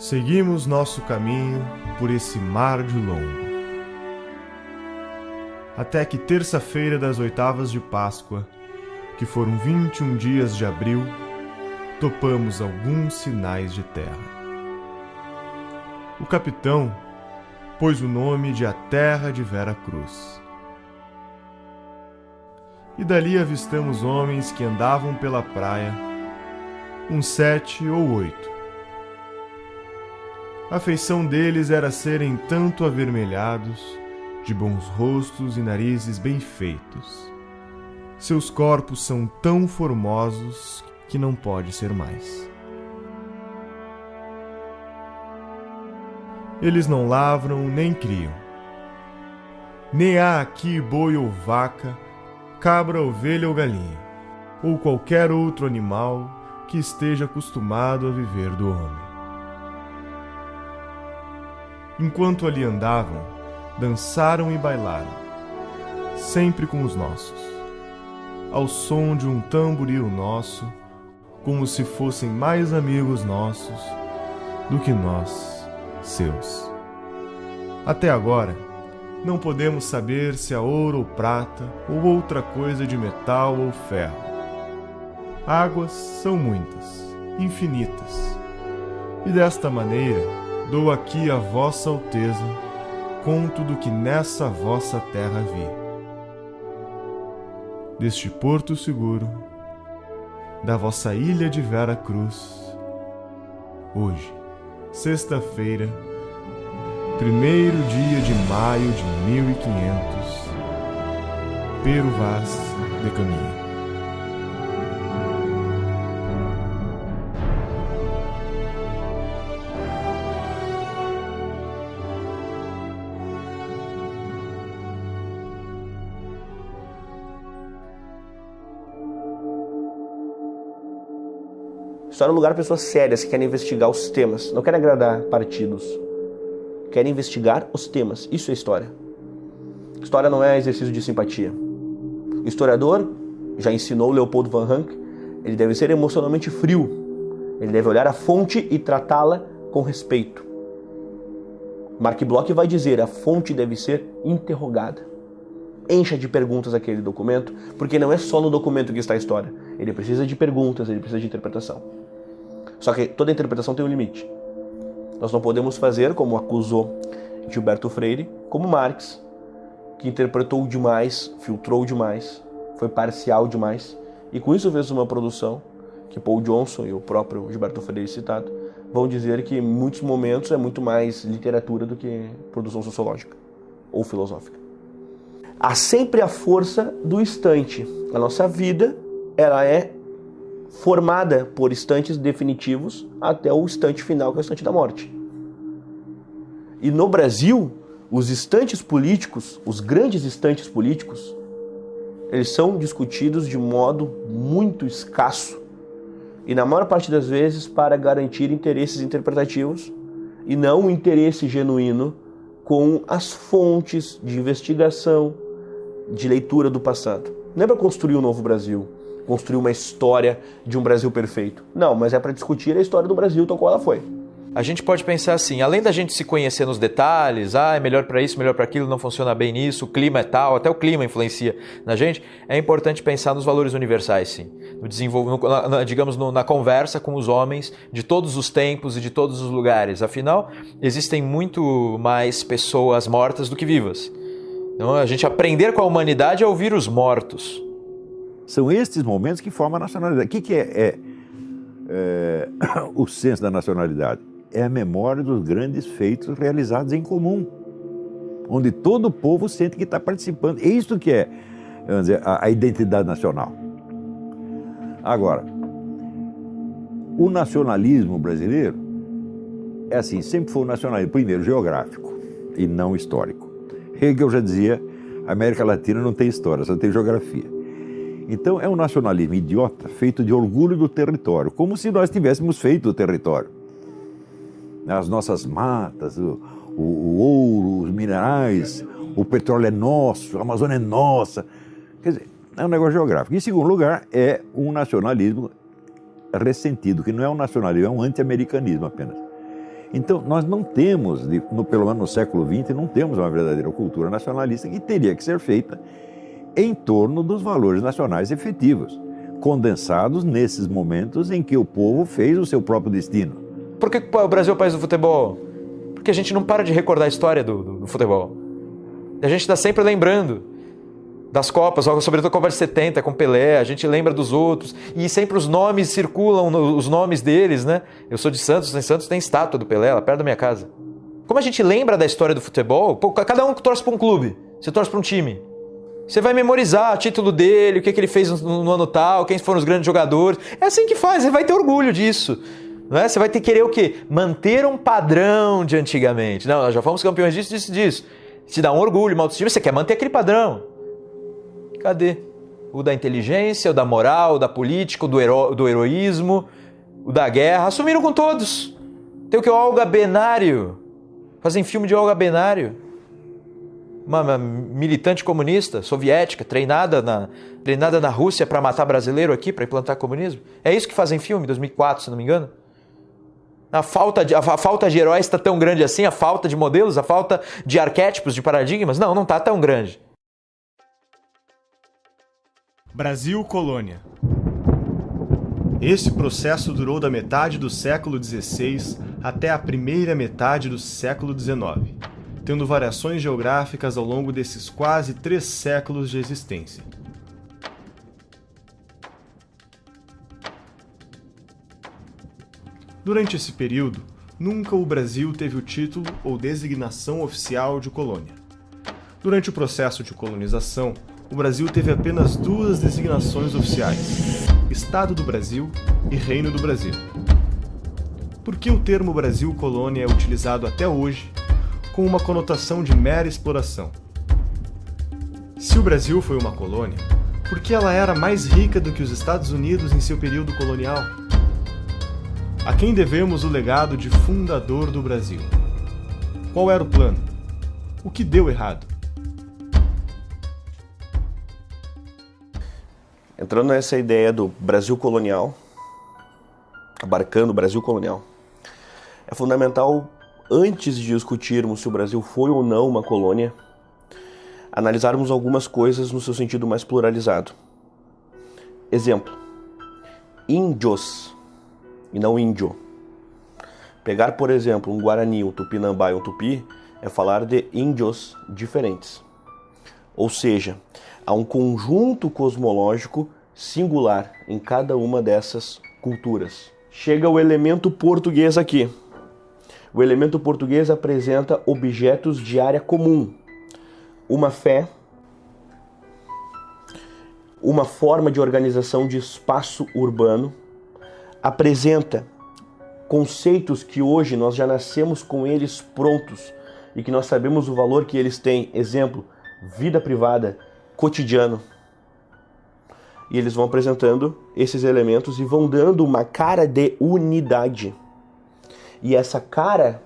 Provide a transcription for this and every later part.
Seguimos nosso caminho por esse mar de longo, até que terça-feira das oitavas de Páscoa, que foram 21 dias de abril, topamos alguns sinais de terra. O capitão pôs o nome de A Terra de Vera Cruz. E dali avistamos homens que andavam pela praia, uns 7 ou 8. A feição deles era serem tanto avermelhados, de bons rostos e narizes bem feitos. Seus corpos são tão formosos que não pode ser mais. Eles não lavram nem criam. Nem há aqui boi ou vaca, cabra, ovelha ou galinha, ou qualquer outro animal que esteja acostumado a viver do homem. Enquanto ali andavam, dançaram e bailaram, sempre com os nossos, ao som de um tamboril nosso, como se fossem mais amigos nossos do que nós, seus. Até agora, não podemos saber se há ouro ou prata, ou outra coisa de metal ou ferro. Águas são muitas, infinitas, e desta maneira dou aqui a vossa alteza conto do que nessa vossa terra vi. Deste porto seguro, da vossa ilha de Vera Cruz, hoje, sexta-feira, 1º dia de maio de 1500, Pero Vaz de Caminha. História é um lugar para pessoas sérias que querem investigar os temas, não querem agradar partidos. Querem investigar os temas. Isso é história. História não é exercício de simpatia. O historiador, já ensinou Leopold von Ranke, ele deve ser emocionalmente frio. Ele deve olhar a fonte e tratá-la com respeito. Mark Bloch vai dizer, a fonte deve ser interrogada. Encha de perguntas aquele documento, porque não é só no documento que está a história. Ele precisa de perguntas, ele precisa de interpretação. Só que toda interpretação tem um limite. Nós não podemos fazer, como acusou Gilberto Freire, como Marx, que interpretou demais, filtrou demais, foi parcial demais, e com isso fez uma produção que Paul Johnson e o próprio Gilberto Freire citado vão dizer que em muitos momentos é muito mais literatura do que produção sociológica ou filosófica. Há sempre a força do instante. A nossa vida, ela é formada por instantes definitivos até o instante final, que é o instante da morte. E no Brasil, os instantes políticos, os grandes instantes políticos, eles são discutidos de modo muito escasso e, na maior parte das vezes, para garantir interesses interpretativos e não um interesse genuíno com as fontes de investigação, de leitura do passado. Não é para construir um novo Brasil, construir uma história de um Brasil perfeito. Não, mas é para discutir a história do Brasil tal qual ela foi. A gente pode pensar assim, além da gente se conhecer nos detalhes, é melhor para isso, melhor para aquilo, não funciona bem nisso, o clima é tal, até o clima influencia na gente, é importante pensar nos valores universais, sim. Na conversa com os homens de todos os tempos e de todos os lugares. Afinal, existem muito mais pessoas mortas do que vivas. Então, a gente aprender com a humanidade é ouvir os mortos. São estes momentos que formam a nacionalidade. O que é o senso da nacionalidade? É a memória dos grandes feitos realizados em comum, onde todo o povo sente que está participando. É isso que é, vamos dizer, a identidade nacional. Agora, o nacionalismo brasileiro é assim, sempre foi um nacionalismo, primeiro, geográfico e não histórico. Hegel já dizia, a América Latina não tem história, só tem geografia. Então é um nacionalismo idiota, feito de orgulho do território, como se nós tivéssemos feito o território. As nossas matas, o ouro, os minerais, o petróleo é nosso, a Amazônia é nossa. Quer dizer, é um negócio geográfico. Em segundo lugar, é um nacionalismo ressentido, que não é um nacionalismo, é um anti-americanismo apenas. Então, nós não temos, pelo menos no século XX, não temos uma verdadeira cultura nacionalista que teria que ser feita em torno dos valores nacionais efetivos, condensados nesses momentos em que o povo fez o seu próprio destino. Por que o Brasil é o país do futebol? Porque a gente não para de recordar a história do futebol. A gente está sempre lembrando das Copas, sobretudo a Copa de 70 com Pelé, a gente lembra dos outros, e sempre os nomes circulam, os nomes deles, né? Eu sou de Santos, em Santos tem estátua do Pelé, lá perto da minha casa. Como a gente lembra da história do futebol, cada um torce para um clube, você torce para um time. Você vai memorizar o título dele, o que ele fez no ano tal, quem foram os grandes jogadores. É assim que faz, você vai ter orgulho disso. Não é? Você vai ter que querer o quê? Manter um padrão de antigamente. Não, nós já fomos campeões disso. Te dá um orgulho, uma autoestima, você quer manter aquele padrão. Cadê? O da inteligência, o da moral, o da política, o do heroísmo, o da guerra. Assumiram com todos. Tem o que? O Olga Benário. Fazem filme de Olga Benário. Uma militante comunista, soviética, treinada na Rússia para matar brasileiro aqui, para implantar comunismo. É isso que fazem filme, em 2004, se não me engano. A falta de heróis está tão grande assim, a falta de modelos, a falta de arquétipos, de paradigmas. Não está tão grande. Brasil Colônia. Esse processo durou da metade do século XVI até a primeira metade do século XIX, tendo variações geográficas ao longo desses quase 3 séculos de existência. Durante esse período, nunca o Brasil teve o título ou designação oficial de colônia. Durante o processo de colonização, o Brasil teve apenas 2 designações oficiais: Estado do Brasil e Reino do Brasil. Por que o termo Brasil Colônia é utilizado até hoje com uma conotação de mera exploração? Se o Brasil foi uma colônia, por que ela era mais rica do que os Estados Unidos em seu período colonial? A quem devemos o legado de fundador do Brasil? Qual era o plano? O que deu errado? Entrando nessa ideia do Brasil colonial, abarcando o Brasil colonial, é fundamental, antes de discutirmos se o Brasil foi ou não uma colônia, analisarmos algumas coisas no seu sentido mais pluralizado. Exemplo, índios e não índio. Pegar, por exemplo, um Guarani, um Tupinambá e um Tupi é falar de índios diferentes. Ou seja, há um conjunto cosmológico singular em cada uma dessas culturas. Chega o elemento português aqui. O elemento português apresenta objetos de área comum. Uma fé, uma forma de organização de espaço urbano, apresenta conceitos que hoje nós já nascemos com eles prontos e que nós sabemos o valor que eles têm. Exemplo, vida privada, cotidiano. E eles vão apresentando esses elementos e vão dando uma cara de unidade. E essa cara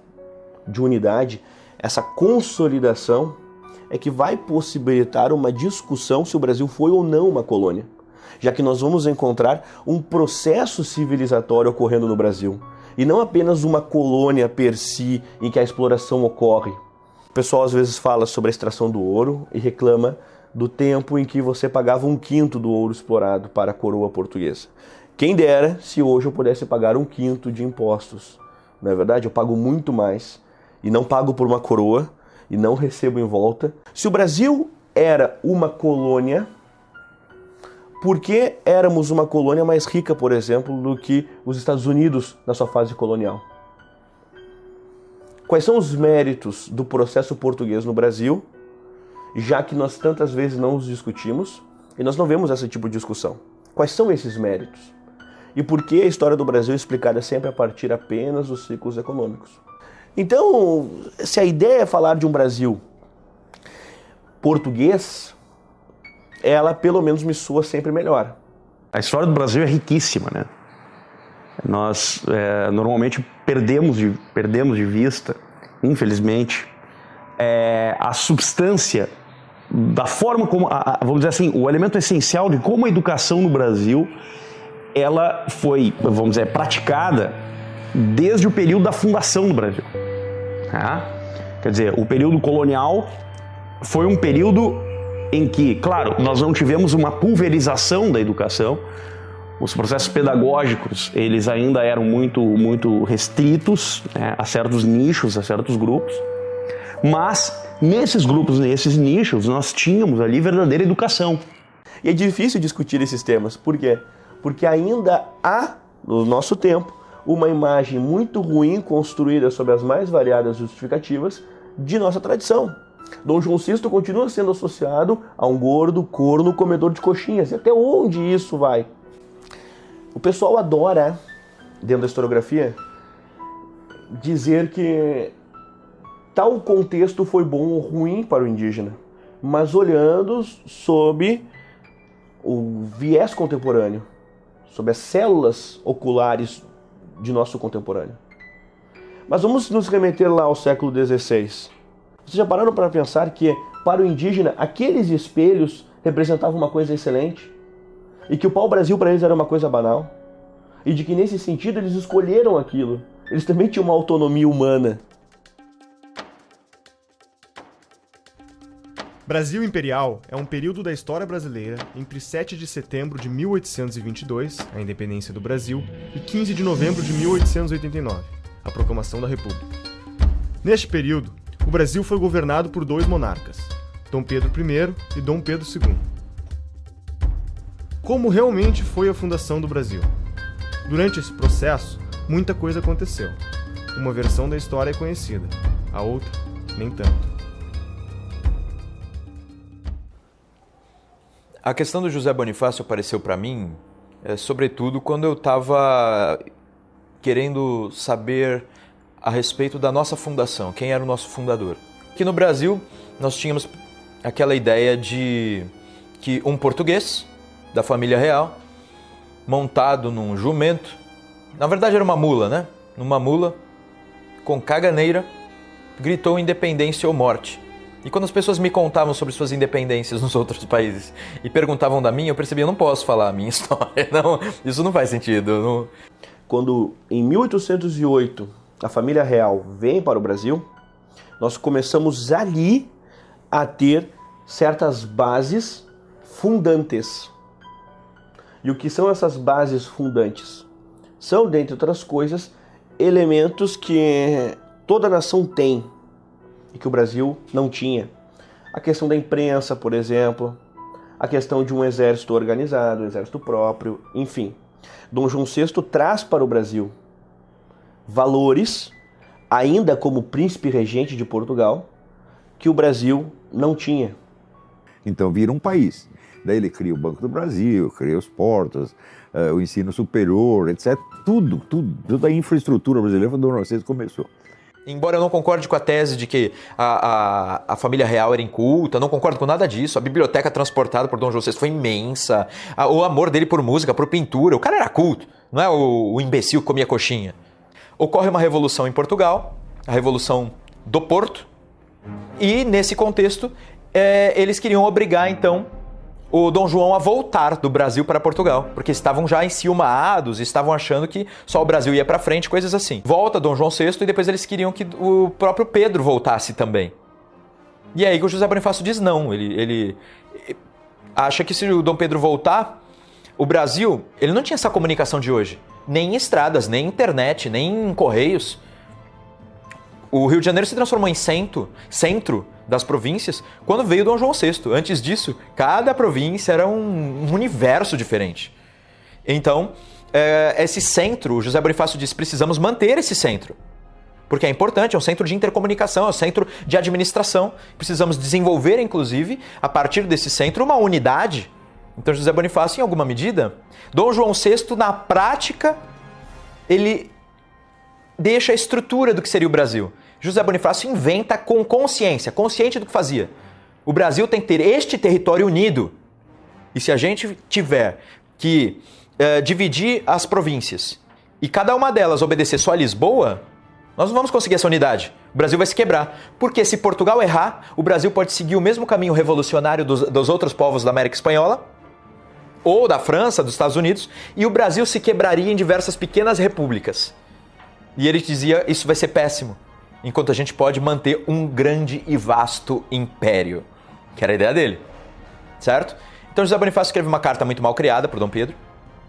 de unidade, essa consolidação, é que vai possibilitar uma discussão se o Brasil foi ou não uma colônia. Já que nós vamos encontrar um processo civilizatório ocorrendo no Brasil. E não apenas uma colônia per si, em que a exploração ocorre. O pessoal às vezes fala sobre a extração do ouro e reclama do tempo em que você pagava 1/5 do ouro explorado para a coroa portuguesa. Quem dera se hoje eu pudesse pagar 1/5 de impostos. Não é verdade? Eu pago muito mais e não pago por uma coroa e não recebo em volta. Se o Brasil era uma colônia, por que éramos uma colônia mais rica, por exemplo, do que os Estados Unidos na sua fase colonial? Quais são os méritos do processo português no Brasil, já que nós tantas vezes não os discutimos e nós não vemos esse tipo de discussão? Quais são esses méritos? E por que a história do Brasil é explicada sempre a partir apenas dos ciclos econômicos? Então, se a ideia é falar de um Brasil português, ela pelo menos me soa sempre melhor. A história do Brasil é riquíssima, né? Nós normalmente perdemos de vista, infelizmente, a substância da forma como, vamos dizer assim, o elemento essencial de como a educação no Brasil ela foi, vamos dizer, praticada desde o período da fundação do Brasil. Quer dizer, o período colonial foi um período em que, claro, nós não tivemos uma pulverização da educação, os processos pedagógicos, eles ainda eram muito restritos, né, a certos nichos, a certos grupos, mas nesses grupos, nesses nichos, nós tínhamos ali verdadeira educação. E é difícil discutir esses temas. Por quê? Porque ainda há, no nosso tempo, uma imagem muito ruim construída sobre as mais variadas justificativas de nossa tradição. Dom João VI continua sendo associado a um gordo, corno, comedor de coxinhas. E até onde isso vai? O pessoal adora, dentro da historiografia, dizer que tal contexto foi bom ou ruim para o indígena, mas olhando sob o viés contemporâneo, sob as células oculares de nosso contemporâneo. Mas vamos nos remeter lá ao século XVI. Vocês já pararam para pensar que, para o indígena, aqueles espelhos representavam uma coisa excelente? E que o pau-brasil para eles era uma coisa banal? E de que, nesse sentido, eles escolheram aquilo. Eles também tinham uma autonomia humana. Brasil Imperial é um período da história brasileira entre 7 de setembro de 1822, a independência do Brasil, e 15 de novembro de 1889, a proclamação da República. Neste período, o Brasil foi governado por dois monarcas, Dom Pedro I e Dom Pedro II. Como realmente foi a fundação do Brasil? Durante esse processo, muita coisa aconteceu. Uma versão da história é conhecida, a outra, nem tanto. A questão do José Bonifácio apareceu para mim, sobretudo quando eu estava querendo saber a respeito da nossa fundação, quem era o nosso fundador. Aqui no Brasil, nós tínhamos aquela ideia de que um português da família real, montado num jumento, na verdade era uma mula, né? Numa mula, com caganeira, gritou independência ou morte. E quando as pessoas me contavam sobre suas independências nos outros países e perguntavam da minha, eu percebia, eu não posso falar a minha história, não, isso não faz sentido. Não... Quando, em 1808, a família real vem para o Brasil, nós começamos ali a ter certas bases fundantes. E o que são essas bases fundantes? São, dentre outras coisas, elementos que toda nação tem e que o Brasil não tinha. A questão da imprensa, por exemplo, a questão de um exército organizado, um exército próprio, enfim. Dom João VI traz para o Brasil valores, ainda como príncipe regente de Portugal, que o Brasil não tinha. Então vira um país. Daí ele cria o Banco do Brasil, cria os portos, o ensino superior, etc. Toda a infraestrutura brasileira foi Dom João VI começou. Embora eu não concorde com a tese de que a família real era inculta, não concordo com nada disso. A biblioteca transportada por Dom João VI foi imensa. O amor dele por música, por pintura. O cara era culto, não é o imbecil que comia coxinha. Ocorre uma revolução em Portugal, a Revolução do Porto. E, nesse contexto, eles queriam obrigar, então, o Dom João a voltar do Brasil para Portugal, porque estavam já enciumados, estavam achando que só o Brasil ia para frente, coisas assim. Volta Dom João VI e depois eles queriam que o próprio Pedro voltasse também. E aí que o José Bonifácio diz não, ele acha que se o Dom Pedro voltar, o Brasil, ele não tinha essa comunicação de hoje, nem estradas, nem internet, nem correios. O Rio de Janeiro se transformou em centro das províncias quando veio Dom João VI. Antes disso, cada província era um universo diferente. Então, esse centro, o José Bonifácio disse, precisamos manter esse centro. Porque é importante, é um centro de intercomunicação, é um centro de administração. Precisamos desenvolver, inclusive, a partir desse centro, uma unidade. Então, José Bonifácio, em alguma medida, Dom João VI, na prática, ele deixa a estrutura do que seria o Brasil. José Bonifácio inventa com consciência, consciente do que fazia. O Brasil tem que ter este território unido. E se a gente tiver que dividir as províncias e cada uma delas obedecer só a Lisboa, nós não vamos conseguir essa unidade. O Brasil vai se quebrar. Porque se Portugal errar, o Brasil pode seguir o mesmo caminho revolucionário dos outros povos da América Espanhola, ou da França, dos Estados Unidos, e o Brasil se quebraria em diversas pequenas repúblicas. E ele dizia, isso vai ser péssimo, enquanto a gente pode manter um grande e vasto império, que era a ideia dele, certo? Então José Bonifácio escreve uma carta muito mal criada por Dom Pedro,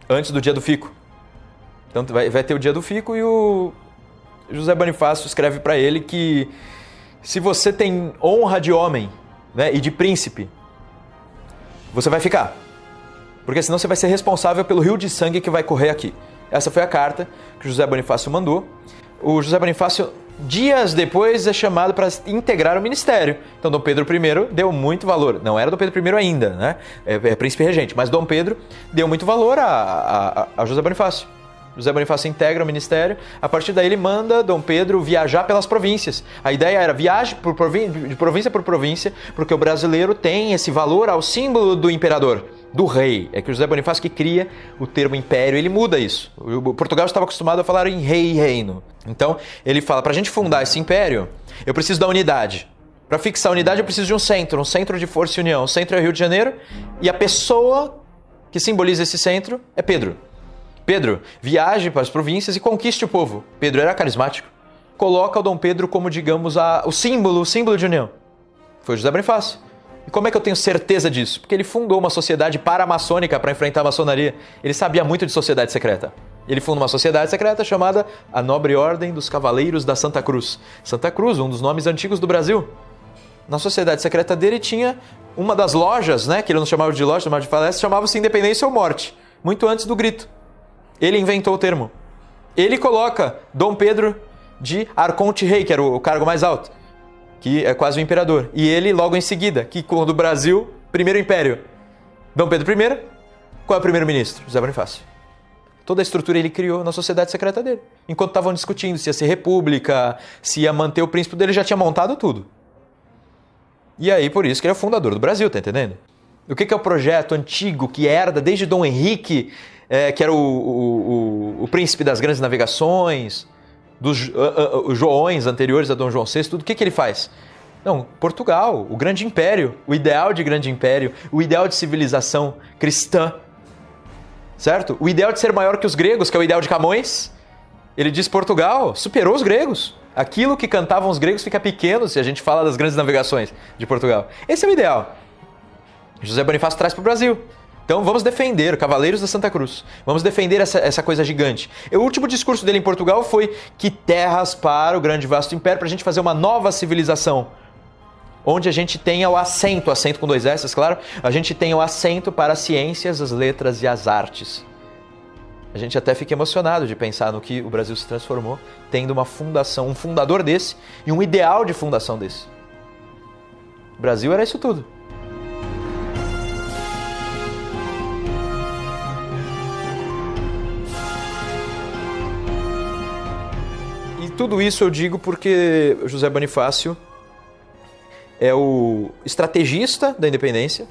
antes do dia do fico. Então vai ter o dia do fico e o José Bonifácio escreve para ele que se você tem honra de homem, né, e de príncipe, você vai ficar. Porque senão você vai ser responsável pelo rio de sangue que vai correr aqui. Essa foi a carta que o José Bonifácio mandou. O José Bonifácio, dias depois, é chamado para integrar o ministério. Então Dom Pedro I deu muito valor. Não era Dom Pedro I ainda, né? É príncipe regente. Mas Dom Pedro deu muito valor a José Bonifácio. José Bonifácio integra o ministério. A partir daí ele manda Dom Pedro viajar pelas províncias. A ideia era viaje de província por província, porque o brasileiro tem esse valor ao símbolo do imperador, do rei. É que o José Bonifácio que cria o termo império, ele muda isso. O Portugal estava acostumado a falar em rei e reino. Então ele fala, para a gente fundar esse império, eu preciso da unidade. Para fixar a unidade eu preciso de um centro de força e união. O centro é o Rio de Janeiro e a pessoa que simboliza esse centro é Pedro. Pedro, viaje para as províncias e conquiste o povo. Pedro era carismático. Coloca o Dom Pedro como, digamos, o símbolo de união. Foi o José Bonifácio. E como é que eu tenho certeza disso? Porque ele fundou uma sociedade paramaçônica para enfrentar a maçonaria. Ele sabia muito de sociedade secreta. Ele fundou uma sociedade secreta chamada a Nobre Ordem dos Cavaleiros da Santa Cruz. Santa Cruz, um dos nomes antigos do Brasil. Na sociedade secreta dele tinha uma das lojas, né, que ele não chamava de loja, chamava de palestra, chamava-se Independência ou Morte. Muito antes do grito. Ele inventou o termo. Ele coloca Dom Pedro de Arconte-Rei, que era o cargo mais alto, que é quase o imperador. E ele, logo em seguida, que quando o Brasil, primeiro império, Dom Pedro I, qual é o primeiro-ministro? José Bonifácio. Toda a estrutura ele criou na sociedade secreta dele. Enquanto estavam discutindo se ia ser república, se ia manter o príncipe dele, já tinha montado tudo. E aí, por isso que ele é o fundador do Brasil, tá entendendo? O que é o projeto antigo que herda desde Dom Henrique, que era o príncipe das grandes navegações, dos Joões anteriores a Dom João VI, tudo. O que ele faz? Não, Portugal, o grande império, o ideal de grande império, o ideal de civilização cristã, certo? O ideal de ser maior que os gregos, que é o ideal de Camões. Ele diz Portugal superou os gregos. Aquilo que cantavam os gregos fica pequeno se a gente fala das grandes navegações de Portugal. Esse é o ideal. José Bonifácio traz para o Brasil. Então vamos defender, Cavaleiros da Santa Cruz. Vamos defender essa coisa gigante. O último discurso dele em Portugal foi que terras para o grande e vasto império, para a gente fazer uma nova civilização. Onde a gente tenha o assento com 2 S, claro, a gente tenha o assento para as ciências, as letras e as artes. A gente até fica emocionado de pensar no que o Brasil se transformou, tendo uma fundação, um fundador desse e um ideal de fundação desse. O Brasil era isso tudo. E tudo isso eu digo porque José Bonifácio é o estrategista da independência,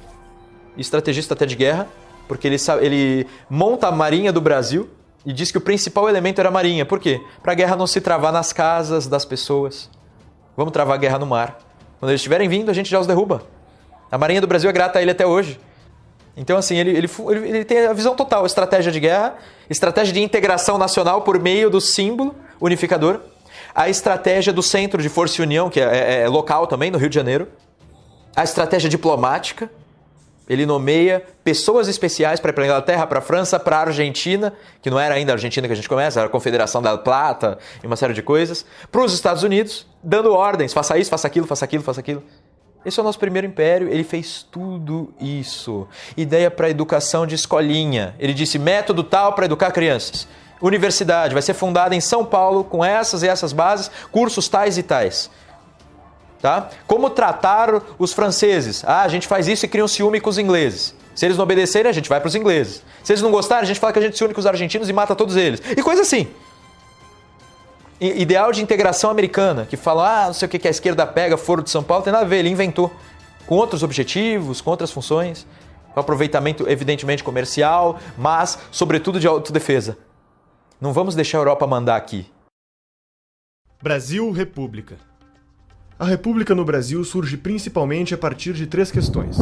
estrategista até de guerra, porque ele monta a marinha do Brasil e diz que o principal elemento era a marinha. Por quê? Para a guerra não se travar nas casas das pessoas. Vamos travar a guerra no mar. Quando eles estiverem vindo, a gente já os derruba. A marinha do Brasil é grata a ele até hoje. Então, assim, ele tem a visão total, estratégia de guerra, estratégia de integração nacional por meio do símbolo unificador, a estratégia do Centro de Força e União, que é local também, no Rio de Janeiro, a estratégia diplomática. Ele nomeia pessoas especiais para a Inglaterra, para a França, para a Argentina, que não era ainda a Argentina que a gente começa, era a Confederação da Plata e uma série de coisas, para os Estados Unidos, dando ordens, faça isso, faça aquilo, faça aquilo, faça aquilo. Esse é o nosso primeiro império, ele fez tudo isso. Ideia para educação de escolinha. Ele disse método tal para educar crianças. Universidade vai ser fundada em São Paulo com essas e essas bases, cursos tais e tais. Tá? Como tratar os franceses? A gente faz isso e cria um ciúme com os ingleses. Se eles não obedecerem, a gente vai para os ingleses. Se eles não gostarem, a gente fala que a gente se une com os argentinos e mata todos eles. E coisa assim. Ideal de integração americana, que fala, não sei o que a esquerda pega, Foro de São Paulo, tem nada a ver, ele inventou. Com outros objetivos, com outras funções, com aproveitamento evidentemente comercial, mas sobretudo de autodefesa. Não vamos deixar a Europa mandar aqui. Brasil República. A República no Brasil surge principalmente a partir de 3 questões.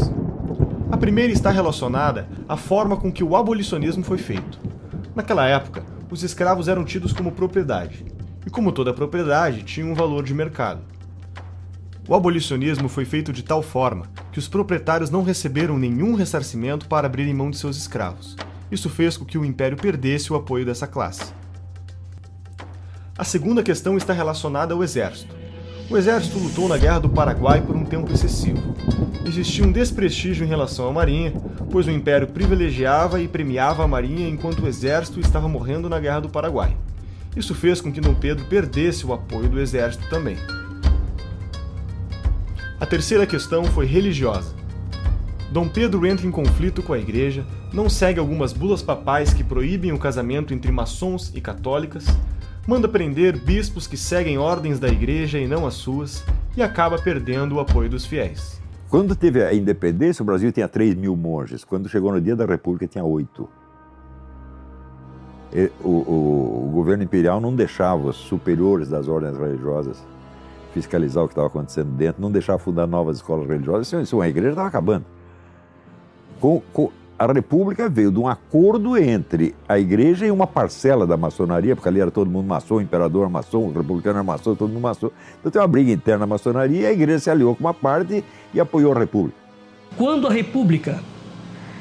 A primeira está relacionada à forma com que o abolicionismo foi feito. Naquela época, os escravos eram tidos como propriedade. e, como toda propriedade, tinha um valor de mercado. O abolicionismo foi feito de tal forma que os proprietários não receberam nenhum ressarcimento para abrirem mão de seus escravos. Isso fez com que o império perdesse o apoio dessa classe. A segunda questão está relacionada ao exército. O exército lutou na Guerra do Paraguai por um tempo excessivo. Existia um desprestígio em relação à marinha, pois o império privilegiava e premiava a marinha enquanto o exército estava morrendo na Guerra do Paraguai. Isso fez com que Dom Pedro perdesse o apoio do exército também. A terceira questão foi religiosa. Dom Pedro entra em conflito com a igreja, não segue algumas bulas papais que proíbem o casamento entre maçons e católicas, manda prender bispos que seguem ordens da igreja e não as suas, e acaba perdendo o apoio dos fiéis. Quando teve a independência, o Brasil tinha 3.000 monges. Quando chegou no dia da República, tinha 8. O governo imperial não deixava os superiores das ordens religiosas fiscalizar o que estava acontecendo dentro, não deixava fundar novas escolas religiosas. Isso, a igreja estava acabando. A República veio de um acordo entre a igreja e uma parcela da maçonaria, porque ali era todo mundo maçom, o imperador maçom, o republicano era maçom, todo mundo maçom. Então tem uma briga interna na maçonaria e a igreja se aliou com uma parte e apoiou a República. Quando a República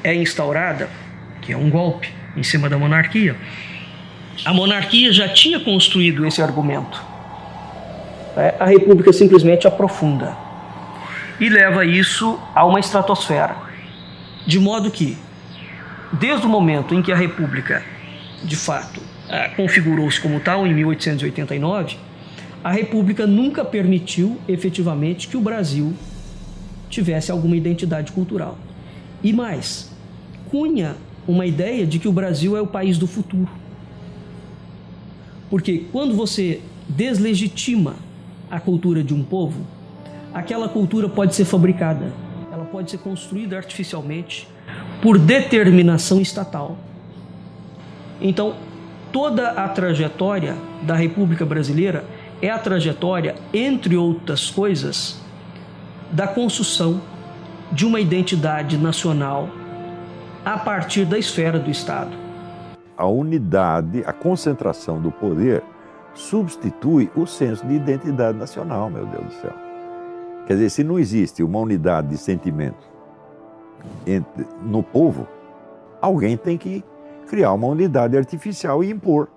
é instaurada, que é um golpe em cima da monarquia, a monarquia já tinha construído esse argumento. A República simplesmente aprofunda e leva isso a uma estratosfera. De modo que, desde o momento em que a República, de fato, configurou-se como tal, em 1889, a República nunca permitiu, efetivamente, que o Brasil tivesse alguma identidade cultural. E mais, cunha uma ideia de que o Brasil é o país do futuro. Porque quando você deslegitima a cultura de um povo, aquela cultura pode ser fabricada, ela pode ser construída artificialmente por determinação estatal. Então, toda a trajetória da República Brasileira é a trajetória, entre outras coisas, da construção de uma identidade nacional a partir da esfera do Estado. A unidade, a concentração do poder substitui o senso de identidade nacional, meu Deus do céu. Quer dizer, se não existe uma unidade de sentimento no povo, alguém tem que criar uma unidade artificial e impor.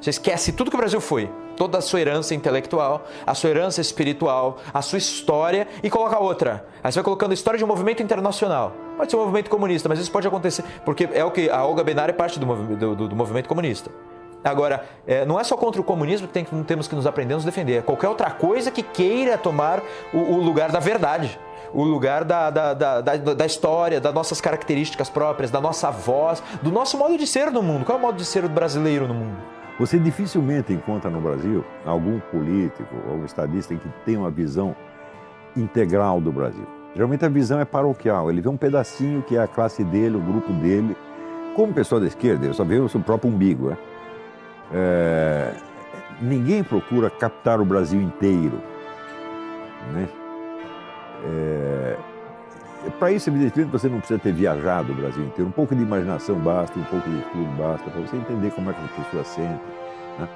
Você esquece tudo que o Brasil foi, toda a sua herança intelectual, a sua herança espiritual, a sua história e coloca outra. Aí você vai colocando a história de um movimento internacional. Pode ser um movimento comunista, mas isso pode acontecer, porque é o que a Olga Benário é parte do movimento comunista. Agora, não é só contra o comunismo que temos que nos aprender a nos defender, é qualquer outra coisa que queira tomar o lugar da verdade, o lugar da história, das nossas características próprias, da nossa voz, do nosso modo de ser no mundo. Qual é o modo de ser do brasileiro no mundo? Você dificilmente encontra no Brasil algum político ou um estadista que tenha uma visão integral do Brasil. Geralmente a visão é paroquial, ele vê um pedacinho que é a classe dele, o grupo dele. Como pessoa da esquerda, eu só vejo o seu próprio umbigo, né? Ninguém procura captar o Brasil inteiro, né? Para isso, evidentemente, você não precisa ter viajado o Brasil inteiro. Um pouco de imaginação basta, um pouco de estudo basta, para você entender como é que a pessoa sente, né?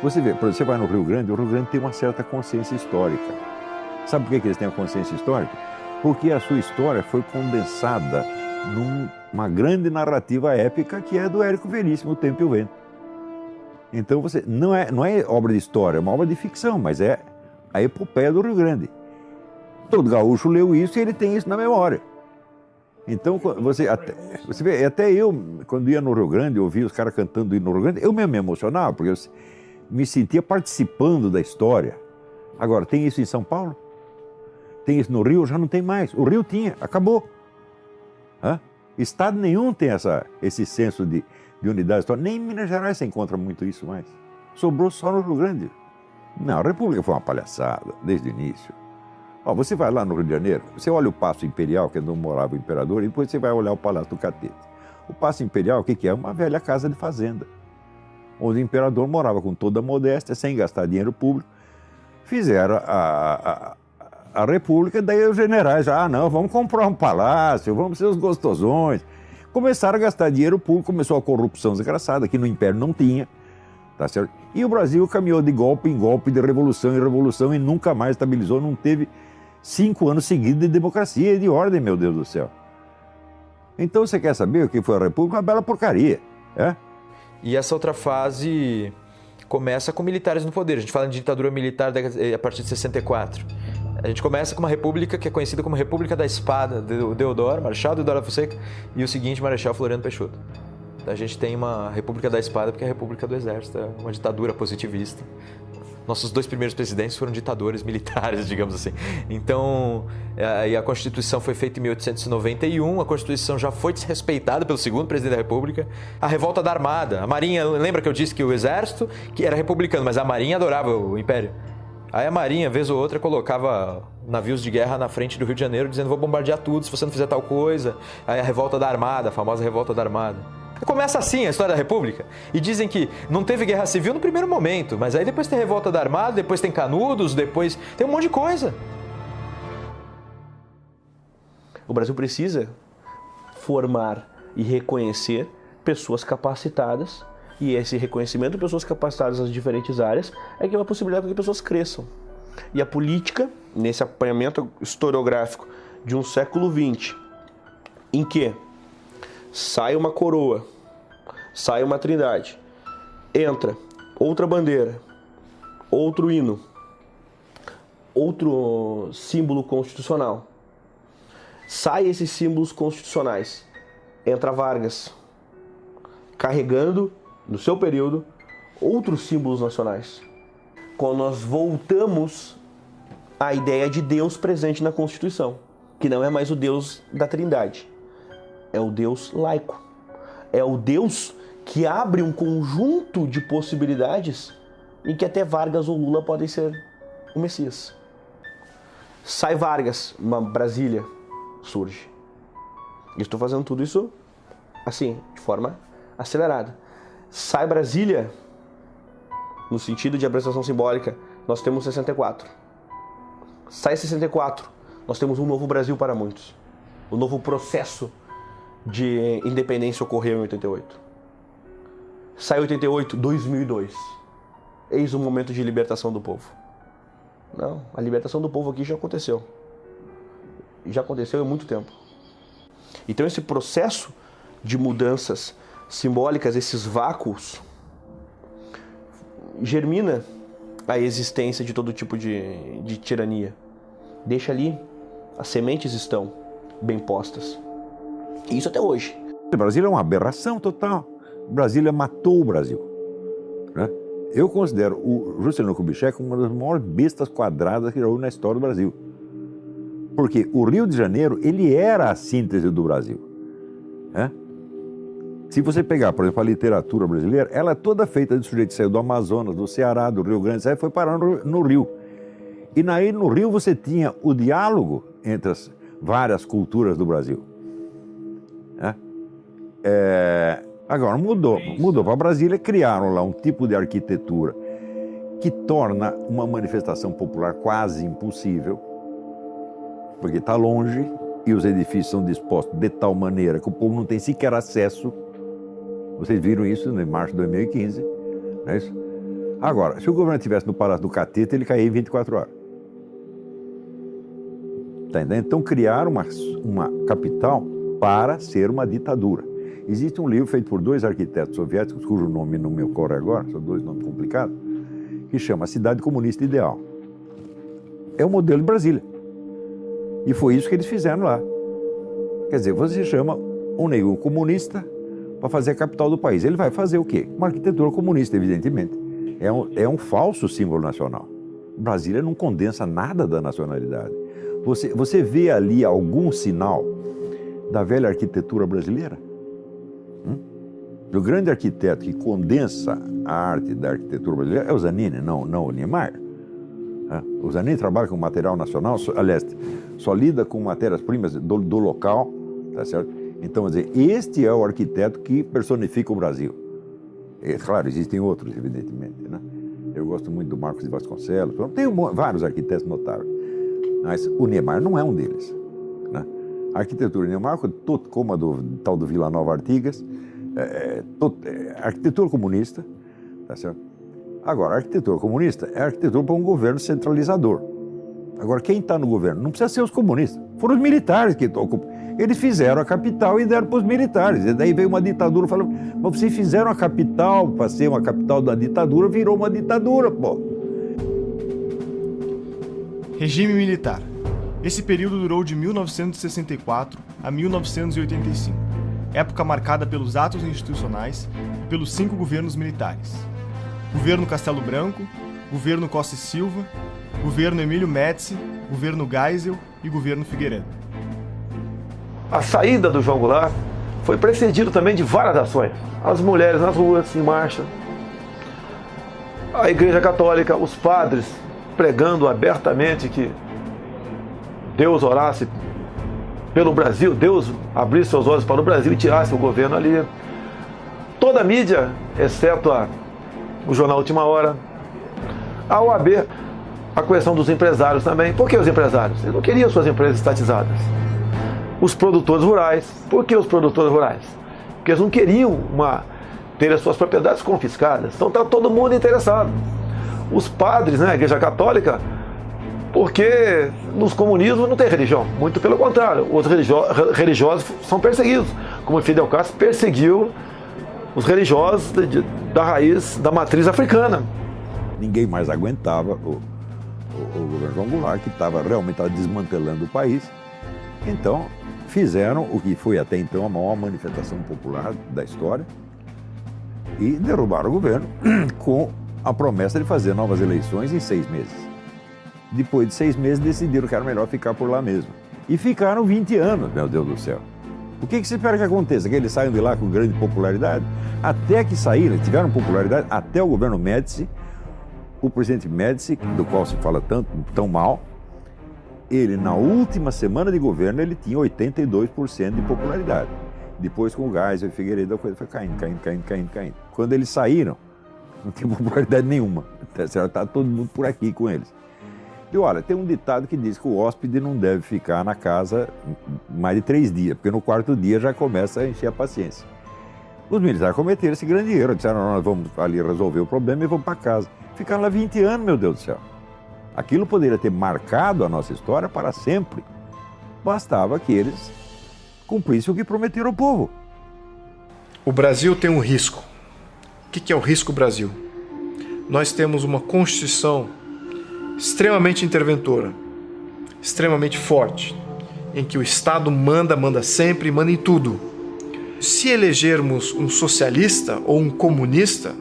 Você vê, por exemplo, você vai no Rio Grande, o Rio Grande tem uma certa consciência histórica. Sabe por que eles têm a consciência histórica? Porque a sua história foi condensada numa grande narrativa épica que é do Érico Veríssimo, O Tempo e o Vento. Então, não é obra de história, é uma obra de ficção, mas é a epopeia do Rio Grande. Todo gaúcho leu isso e ele tem isso na memória. Então, você vê, até eu, quando ia no Rio Grande, eu ouvia os caras cantando no Rio Grande, eu mesmo me emocionava, porque eu me sentia participando da história. Agora, tem isso em São Paulo? Tem isso no Rio? Já não tem mais. O Rio tinha, acabou. Estado nenhum tem esse senso de unidade histórica. Nem em Minas Gerais você encontra muito isso mais. Sobrou só no Rio Grande. Não, a República foi uma palhaçada, desde o início. Você vai lá no Rio de Janeiro, você olha o Paço Imperial, que é onde morava o imperador, e depois você vai olhar o Palácio do Catete. O Paço Imperial, o que é? Uma velha casa de fazenda, onde o imperador morava com toda a modéstia, sem gastar dinheiro público. Fizeram a República, daí os generais, não, vamos comprar um palácio, vamos ser os gostosões. Começaram a gastar dinheiro público, começou a corrupção desgraçada, que no Império não tinha, tá certo? E o Brasil caminhou de golpe em golpe, de revolução em revolução e nunca mais estabilizou, não teve 5 anos seguidos de democracia e de ordem, meu Deus do céu. Então você quer saber o que foi a República? Uma bela porcaria. É? E essa outra fase começa com militares no poder. A gente fala de ditadura militar a partir de 64. A gente começa com uma república que é conhecida como República da Espada, do Deodoro, Marechal Deodoro da Fonseca, e o seguinte, Marechal Floriano Peixoto. A gente tem uma República da Espada porque é a República do Exército, é uma ditadura positivista. Nossos 2 primeiros presidentes foram ditadores militares, digamos assim. Então, a Constituição foi feita em 1891, a Constituição já foi desrespeitada pelo segundo presidente da República. A revolta da Armada, a Marinha, lembra que eu disse que o Exército que era republicano, mas a Marinha adorava o Império. Aí a Marinha, vez ou outra, colocava navios de guerra na frente do Rio de Janeiro, dizendo: vou bombardear tudo se você não fizer tal coisa. Aí a revolta da Armada, a famosa revolta da Armada. Começa assim a história da República. E dizem que não teve guerra civil no primeiro momento, mas aí depois tem revolta da Armada, depois tem Canudos, depois tem um monte de coisa. O Brasil precisa formar e reconhecer pessoas capacitadas, e esse reconhecimento de pessoas capacitadas nas diferentes áreas é que vai possibilitar que pessoas cresçam. E a política, nesse apanhamento historiográfico de um século XX, em que sai uma coroa, sai uma trindade, entra outra bandeira, outro hino, outro símbolo constitucional, sai esses símbolos constitucionais, entra Vargas, carregando, no seu período, outros símbolos nacionais. Quando nós voltamos à ideia de Deus presente na Constituição, que não é mais o Deus da Trindade, é o Deus laico, é o Deus que abre um conjunto de possibilidades em que até Vargas ou Lula podem ser o Messias. Sai Vargas, uma Brasília surge. E estou fazendo tudo isso assim, de forma acelerada. Sai Brasília, no sentido de apresentação simbólica, nós temos 64. Sai 64, nós temos um novo Brasil para muitos. O novo processo de independência ocorreu em 88. Sai 88, 2002. Eis o momento de libertação do povo. Não, a libertação do povo aqui já aconteceu. Já aconteceu há muito tempo. Então esse processo de mudanças simbólicas, esses vácuos, germina a existência de todo tipo de tirania. Deixa ali, as sementes estão bem postas. E isso até hoje. O Brasil é uma aberração total. Brasília matou o Brasil. Né? Eu considero o Juscelino Kubitschek uma das maiores bestas quadradas que já houve na história do Brasil. Porque o Rio de Janeiro, ele era a síntese do Brasil. Né? Se você pegar, por exemplo, a literatura brasileira, ela é toda feita de sujeito que saiu do Amazonas, do Ceará, do Rio Grande, aí foi parar no Rio. E aí no Rio você tinha o diálogo entre as várias culturas do Brasil. Né? Agora mudou para Brasília, criaram lá um tipo de arquitetura que torna uma manifestação popular quase impossível, porque está longe e os edifícios são dispostos de tal maneira que o povo não tem sequer acesso. Vocês viram isso em março de 2015, não é isso? Agora, se o governo estivesse no Palácio do Catete, ele caía em 24 horas. Tá entendendo? Então criaram uma capital para ser uma ditadura. Existe um livro feito por 2 arquitetos soviéticos, cujo nome não me ocorre agora, são 2 nomes complicados, que chama Cidade Comunista Ideal. É o modelo de Brasília. E foi isso que eles fizeram lá. Quer dizer, você chama um negro comunista para fazer a capital do país. Ele vai fazer o quê? Uma arquitetura comunista, evidentemente. É um falso símbolo nacional. Brasília não condensa nada da nacionalidade. Você vê ali algum sinal da velha arquitetura brasileira? O grande arquiteto que condensa a arte da arquitetura brasileira é o Zanini, não o Niemeyer. O Zanini trabalha com material nacional, aliás, só lida com matérias-primas do local, tá certo? Então, quer dizer, este é o arquiteto que personifica o Brasil. Claro, existem outros, evidentemente, né? Eu gosto muito do Marcos de Vasconcelos, tem vários arquitetos notáveis, mas o Niemeyer não é um deles, né? A arquitetura de Niemeyer, como a do tal do Vila Nova Artigas, arquitetura comunista, tá certo? Agora, a arquitetura comunista é a arquitetura para um governo centralizador. Agora, quem está no governo? Não precisa ser os comunistas. Foram os militares que ocupam. Eles fizeram a capital e deram para os militares. E daí veio uma ditadura falando, mas vocês fizeram a capital para ser uma capital da ditadura, virou uma ditadura, pô. Regime militar. Esse período durou de 1964 a 1985, época marcada pelos atos institucionais e pelos 5 governos militares. Governo Castelo Branco, Governo Costa e Silva, Governo Emílio Médici, Governo Geisel e Governo Figueiredo. A saída do João Goulart foi precedido também de várias ações. As mulheres nas ruas, em marcha, a Igreja Católica, os padres pregando abertamente que Deus orasse pelo Brasil, Deus abrisse seus olhos para o Brasil e tirasse o governo ali. Toda a mídia, exceto o jornal Última Hora, a OAB, a questão dos empresários também. Por que os empresários? Eles não queriam suas empresas estatizadas. Os produtores rurais. Por que os produtores rurais? Porque eles não queriam ter as suas propriedades confiscadas. Então está todo mundo interessado. Os padres, né, a Igreja Católica, porque nos comunismos não tem religião. Muito pelo contrário, os religiosos são perseguidos. Como Fidel Castro perseguiu os religiosos da raiz, da matriz africana. Ninguém mais aguentava o governo João Goulart, que estava realmente desmantelando o país. Então, fizeram o que foi até então a maior manifestação popular da história e derrubaram o governo com a promessa de fazer novas eleições em 6 meses. Depois de 6 meses, decidiram que era melhor ficar por lá mesmo. E ficaram 20 anos, meu Deus do céu. O que se espera que aconteça? Que eles saiam de lá com grande popularidade? Até que saíram, tiveram popularidade até o governo Médici. O presidente Médici, do qual se fala tão mal, ele, na última semana de governo, ele tinha 82% de popularidade. Depois, com o Geisel e Figueiredo, a coisa foi caindo. Quando eles saíram, não tinha popularidade nenhuma. Está todo mundo por aqui com eles. E olha, tem um ditado que diz que o hóspede não deve ficar na casa mais de 3 dias, porque no 4º dia já começa a encher a paciência. Os militares cometeram esse grande erro, disseram, não, nós vamos ali resolver o problema e vamos para casa. Ficaram lá 20 anos, meu Deus do céu. Aquilo poderia ter marcado a nossa história para sempre. Bastava que eles cumprissem o que prometeram ao povo. O Brasil tem um risco. O que é o risco Brasil? Nós temos uma Constituição extremamente interventora, extremamente forte, em que o Estado manda sempre e manda em tudo. Se elegermos um socialista ou um comunista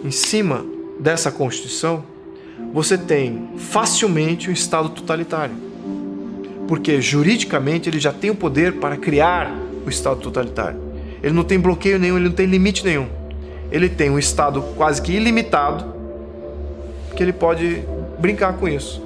em cima dessa Constituição, você tem facilmente um Estado totalitário. Porque juridicamente ele já tem o poder para criar o Estado totalitário. Ele não tem bloqueio nenhum, ele não tem limite nenhum. Ele tem um Estado quase que ilimitado, que ele pode brincar com isso.